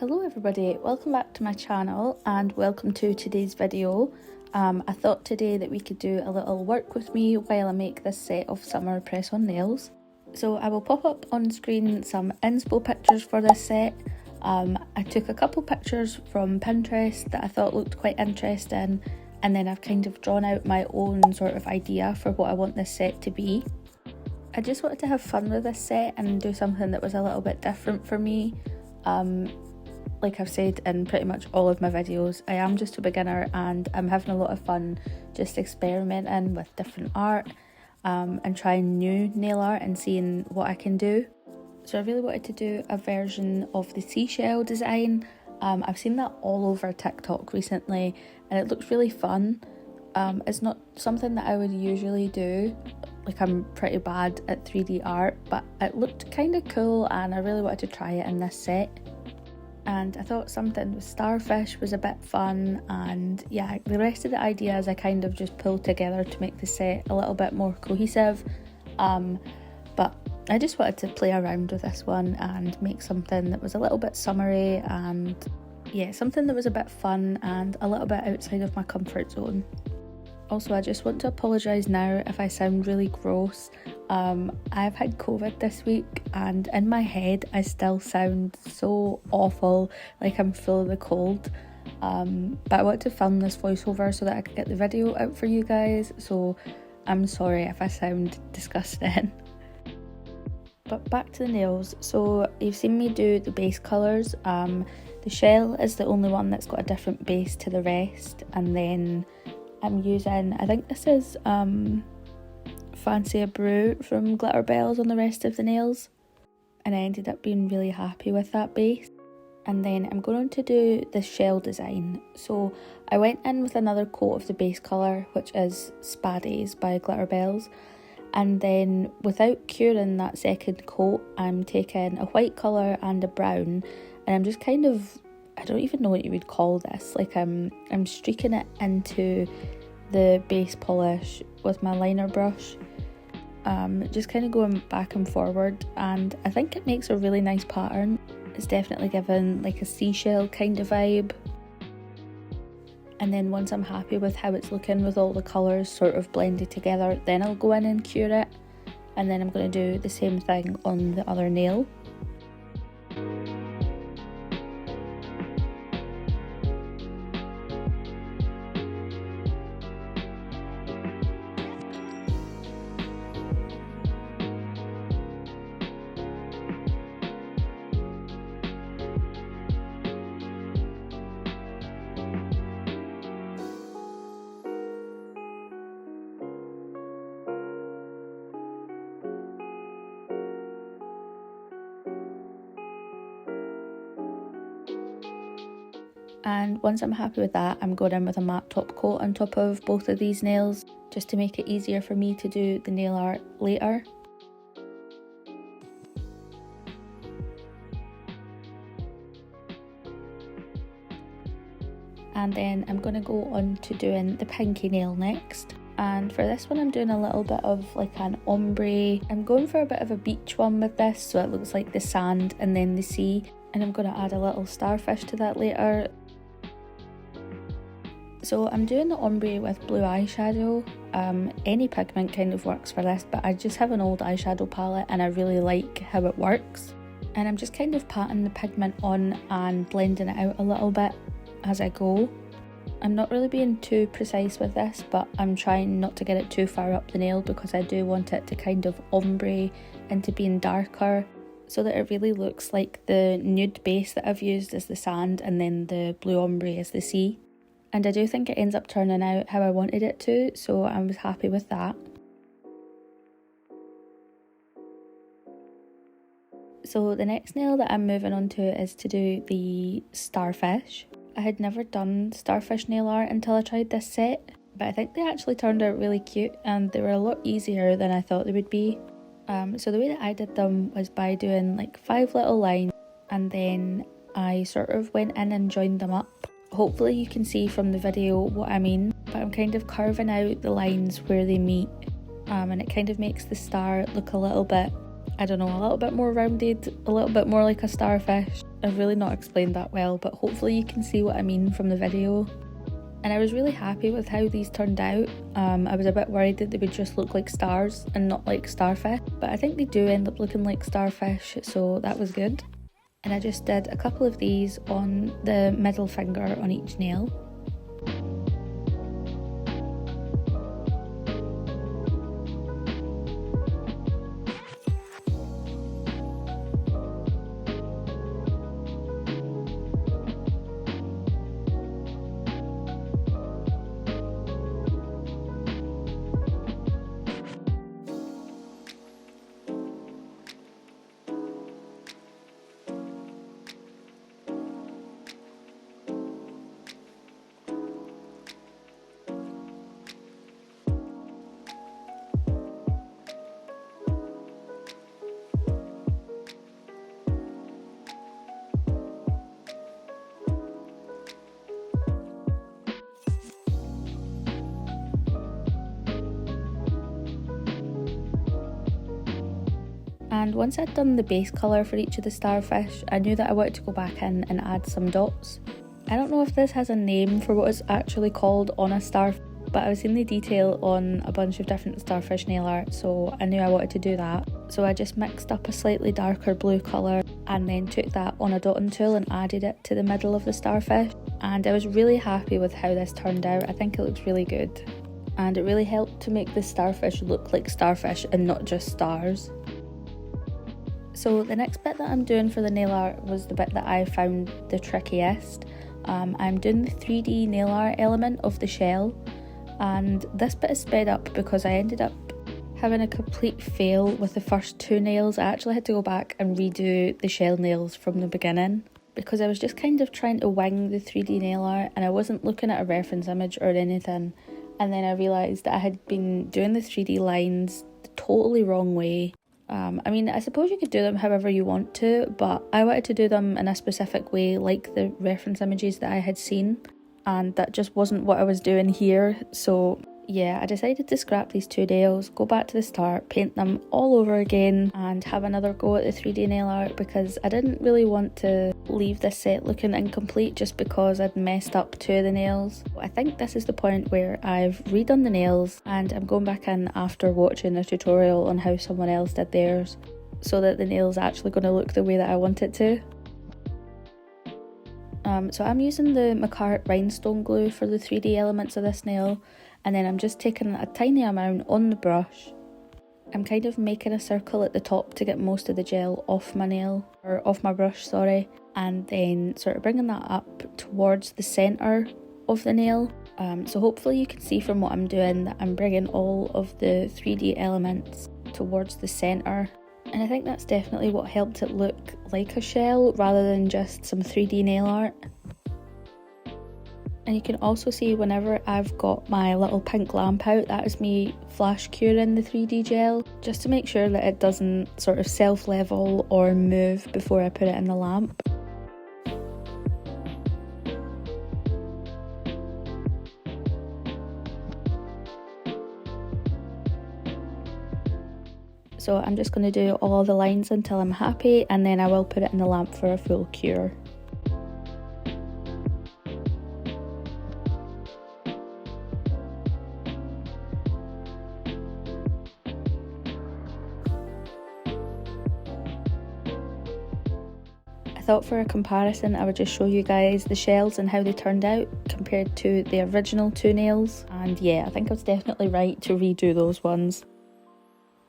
Hello everybody, welcome back to my channel and welcome to today's video. I thought today that we could do a little work with me while I make this set of summer press-on nails. So I will pop up on screen some inspo pictures for this set. I took a couple pictures from Pinterest that I thought looked quite interesting, and then I've kind of drawn out my own sort of idea for what I want this set to be. I just wanted to have fun with this set and do something that was a little bit different for me. Like I've said in pretty much all of my videos, I am just a beginner and I'm having a lot of fun just experimenting with different art and trying new nail art and seeing what I can do. So I really wanted to do a version of the seashell design. I've seen that all over TikTok recently and it looks really fun. It's not something that I would usually do, like I'm pretty bad at 3D art, but it looked kind of cool and I really wanted to try it in this set. And I thought something with starfish was a bit fun, and yeah, the rest of the ideas I kind of just pulled together to make the set a little bit more cohesive. But I just wanted to play around with this one and make something that was a little bit summery and yeah, something that was a bit fun and a little bit outside of my comfort zone. Also, I just want to apologise now if I sound really gross. I've had COVID this week and in my head I still sound so awful, like I'm full of the cold. But I want to film this voiceover so that I can get the video out for you guys, so I'm sorry if I sound disgusting. But back to the nails. So you've seen me do the base colours. The shell is the only one that's got a different base to the rest, and then I'm using, I think this is Fancy a Brew from Glitterbels on the rest of the nails, and I ended up being really happy with that base. And then I'm going to do the shell design. So I went in with another coat of the base colour, which is Spades by Glitterbels, and then without curing that second coat I'm taking a white colour and a brown, and I'm just kind of, I don't even know what you would call this, like I'm streaking it into the base polish with my liner brush, just kind of going back and forward, and I think it makes a really nice pattern. It's definitely given like a seashell kind of vibe. And then once I'm happy with how it's looking with all the colours sort of blended together, then I'll go in and cure it, and then I'm going to do the same thing on the other nail. And once I'm happy with that, I'm going in with a matte top coat on top of both of these nails, just to make it easier for me to do the nail art later. And then I'm going to go on to doing the pinky nail next. And for this one I'm doing a little bit of like an ombre. I'm going for a bit of a beach one with this, so it looks like the sand and then the sea. And I'm going to add a little starfish to that later. So I'm doing the ombre with blue eyeshadow. Any pigment kind of works for this, but I just have an old eyeshadow palette and I really like how it works. And I'm just kind of patting the pigment on and blending it out a little bit as I go. I'm not really being too precise with this, but I'm trying not to get it too far up the nail because I do want it to kind of ombre into being darker, so that it really looks like the nude base that I've used is the sand and then the blue ombre is the sea. And I do think it ends up turning out how I wanted it to, so I was happy with that. So the next nail that I'm moving on to is to do the starfish. I had never done starfish nail art until I tried this set, but I think they actually turned out really cute and they were a lot easier than I thought they would be. So the way that I did them was by doing like 5 little lines, and then I sort of went in and joined them up. Hopefully you can see from the video what I mean, but I'm kind of carving out the lines where they meet, and it kind of makes the star look a little bit, I don't know, a little bit more rounded, a little bit more like a starfish. I've really not explained that well, but hopefully you can see what I mean from the video. And I was really happy with how these turned out. I was a bit worried that they would just look like stars and not like starfish, but I think they do end up looking like starfish, so that was good. And I just did a couple of these on the middle finger on each nail. And once I'd done the base colour for each of the starfish, I knew that I wanted to go back in and add some dots. I don't know if this has a name for what it's actually called on a starfish, but I was seeing the detail on a bunch of different starfish nail art, so I knew I wanted to do that. So I just mixed up a slightly darker blue colour and then took that on a dotting tool and added it to the middle of the starfish. And I was really happy with how this turned out. I think it looks really good. And it really helped to make the starfish look like starfish and not just stars. So the next bit that I'm doing for the nail art was the bit that I found the trickiest. I'm doing the 3D nail art element of the shell, and this bit is sped up because I ended up having a complete fail with the first two nails. I actually had to go back and redo the shell nails from the beginning because I was just kind of trying to wing the 3D nail art and I wasn't looking at a reference image or anything, and then I realised that I had been doing the 3D lines the totally wrong way. I mean, I suppose you could do them however you want to, but I wanted to do them in a specific way, like the reference images that I had seen, and that just wasn't what I was doing here. So yeah, I decided to scrap these two nails, go back to the start, paint them all over again, and have another go at the 3D nail art because I didn't really want to leave this set looking incomplete just because I'd messed up two of the nails. I think this is the point where I've redone the nails and I'm going back in after watching a tutorial on how someone else did theirs so that the nail's actually going to look the way that I want it to. So I'm using the McCart rhinestone glue for the 3D elements of this nail, and then I'm just taking a tiny amount on the brush. I'm kind of making a circle at the top to get most of the gel off my nail, or off my brush, sorry, and then sort of bringing that up towards the centre of the nail. So hopefully you can see from what I'm doing that I'm bringing all of the 3D elements towards the centre. And I think that's definitely what helped it look like a shell rather than just some 3D nail art. And you can also see whenever I've got my little pink lamp out, that is me flash curing the 3D gel, just to make sure that it doesn't sort of self-level or move before I put it in the lamp. So I'm just going to do all of the lines until I'm happy, and then I will put it in the lamp for a full cure. I thought for a comparison I would just show you guys the shells and how they turned out compared to the original two nails, and yeah, I think I was definitely right to redo those ones.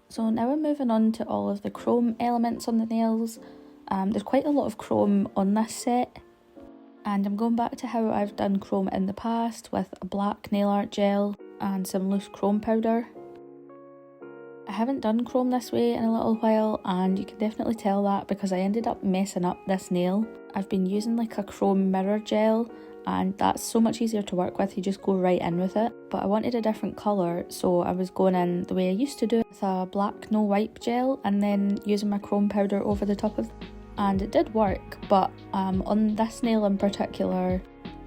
So now we're moving on to all of the chrome elements on the nails. There's quite a lot of chrome on this set, and I'm going back to how I've done chrome in the past with a black nail art gel and some loose chrome powder. I haven't done chrome this way in a little while, and you can definitely tell that because I ended up messing up this nail. I've been using like a chrome mirror gel, and that's so much easier to work with, you just go right in with it. But I wanted a different colour, so I was going in the way I used to do, with a black no wipe gel and then using my chrome powder over the top of it. And it did work, but on this nail in particular,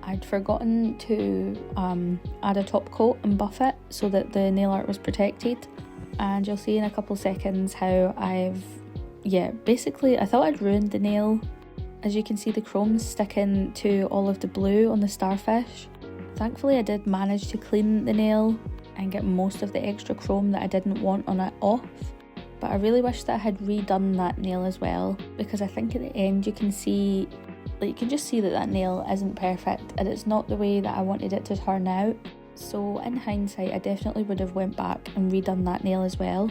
I'd forgotten to add a top coat and buff it so that the nail art was protected. And you'll see in a couple seconds how basically I thought I'd ruined the nail, As you can see, the chrome's sticking to all of the blue on the starfish. Thankfully I did manage to clean the nail and get most of the extra chrome that I didn't want on it off. But I really wish that I had redone that nail as well, because I think at the end you can see, like, you can just see that that nail isn't perfect and it's not the way that I wanted it to turn out. So in hindsight I definitely would have went back and redone that nail as well.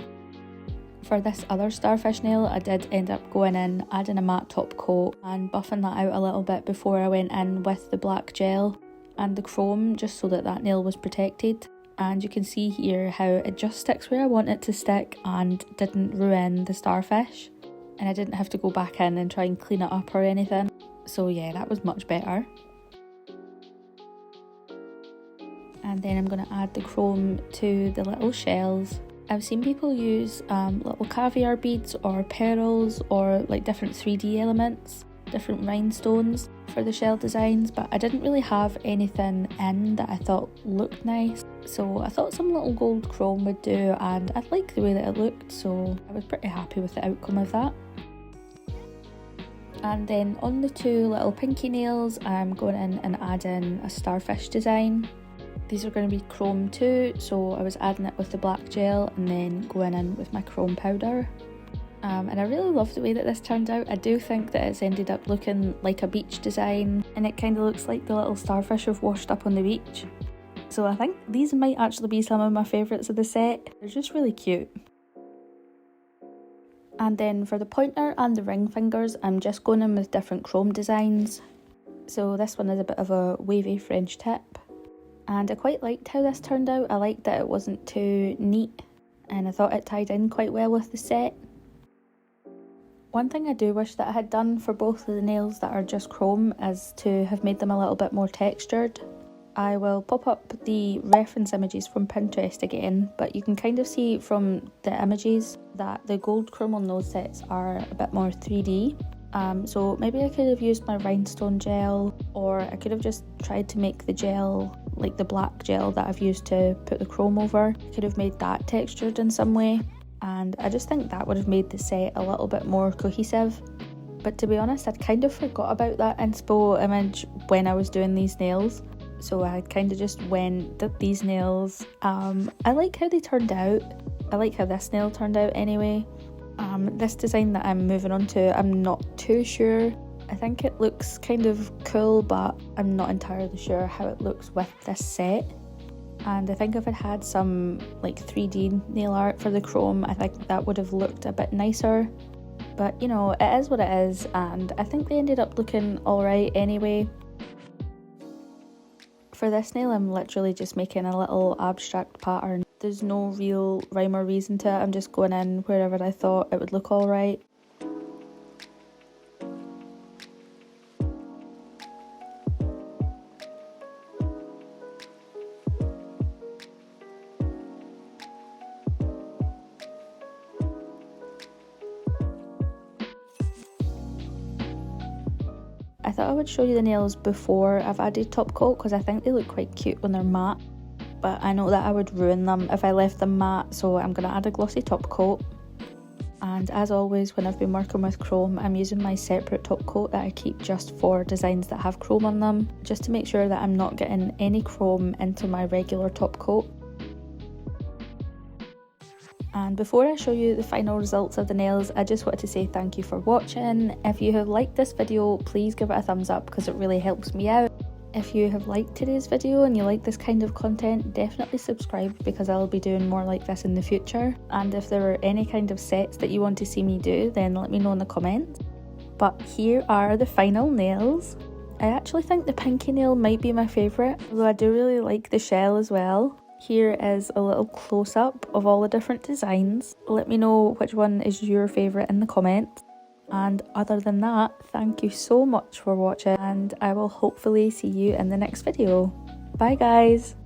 For this other starfish nail I did end up going in, adding a matte top coat and buffing that out a little bit before I went in with the black gel and the chrome, just so that that nail was protected. And you can see here how it just sticks where I want it to stick and didn't ruin the starfish, and I didn't have to go back in and try and clean it up or anything. So yeah, that was much better. And then I'm going to add the chrome to the little shells. I've seen people use little caviar beads or pearls or like different 3D elements, different rhinestones for the shell designs, but I didn't really have anything in that I thought looked nice. So I thought some little gold chrome would do, and I liked the way that it looked, so I was pretty happy with the outcome of that. And then on the two little pinky nails, I'm going in and adding a starfish design. These are going to be chrome too, so I was adding it with the black gel and then going in with my chrome powder. And I really love the way that this turned out. I do think that it's ended up looking like a beach design, and it kind of looks like the little starfish have washed up on the beach. So I think these might actually be some of my favourites of the set. They're just really cute. And then for the pointer and the ring fingers, I'm just going in with different chrome designs. So this one is a bit of a wavy French tip. And I quite liked how this turned out. I liked that it wasn't too neat, and I thought it tied in quite well with the set. One thing I do wish that I had done for both of the nails that are just chrome is to have made them a little bit more textured. I will pop up the reference images from Pinterest again, but you can kind of see from the images that the gold chrome on those sets are a bit more 3D. So maybe I could have used my rhinestone gel, or I could have just tried to make the gel like the black gel that I've used to put the chrome over. I could have made that textured in some way, and I just think that would have made the set a little bit more cohesive. But to be honest, I'd kind of forgot about that inspo image when I was doing these nails. So I kind of just did these nails. I like how they turned out. I like how this nail turned out anyway. This design that I'm moving on to, I'm not too sure. I think it looks kind of cool, but I'm not entirely sure how it looks with this set. And I think if it had some like 3D nail art for the chrome, I think that would have looked a bit nicer. But you know, it is what it is, and I think they ended up looking alright anyway. For this nail, I'm literally just making a little abstract pattern. There's no real rhyme or reason to it. I'm just going in wherever I thought it would look alright. I thought I would show you the nails before I've added top coat, because I think they look quite cute when they're matte, but I know that I would ruin them if I left them matte, so I'm going to add a glossy top coat. And as always, when I've been working with chrome, I'm using my separate top coat that I keep just for designs that have chrome on them, just to make sure that I'm not getting any chrome into my regular top coat. And before I show you the final results of the nails, I just wanted to say thank you for watching. If you have liked this video, please give it a thumbs up because it really helps me out. If you have liked today's video and you like this kind of content, definitely subscribe because I'll be doing more like this in the future. And if there are any kind of sets that you want to see me do, then let me know in the comments. But here are the final nails. I actually think the pinky nail might be my favourite, although I do really like the shell as well. Here is a little close-up of all the different designs. Let me know which one is your favourite in the comments. And other than that, thank you so much for watching, and I will hopefully see you in the next video. Bye guys!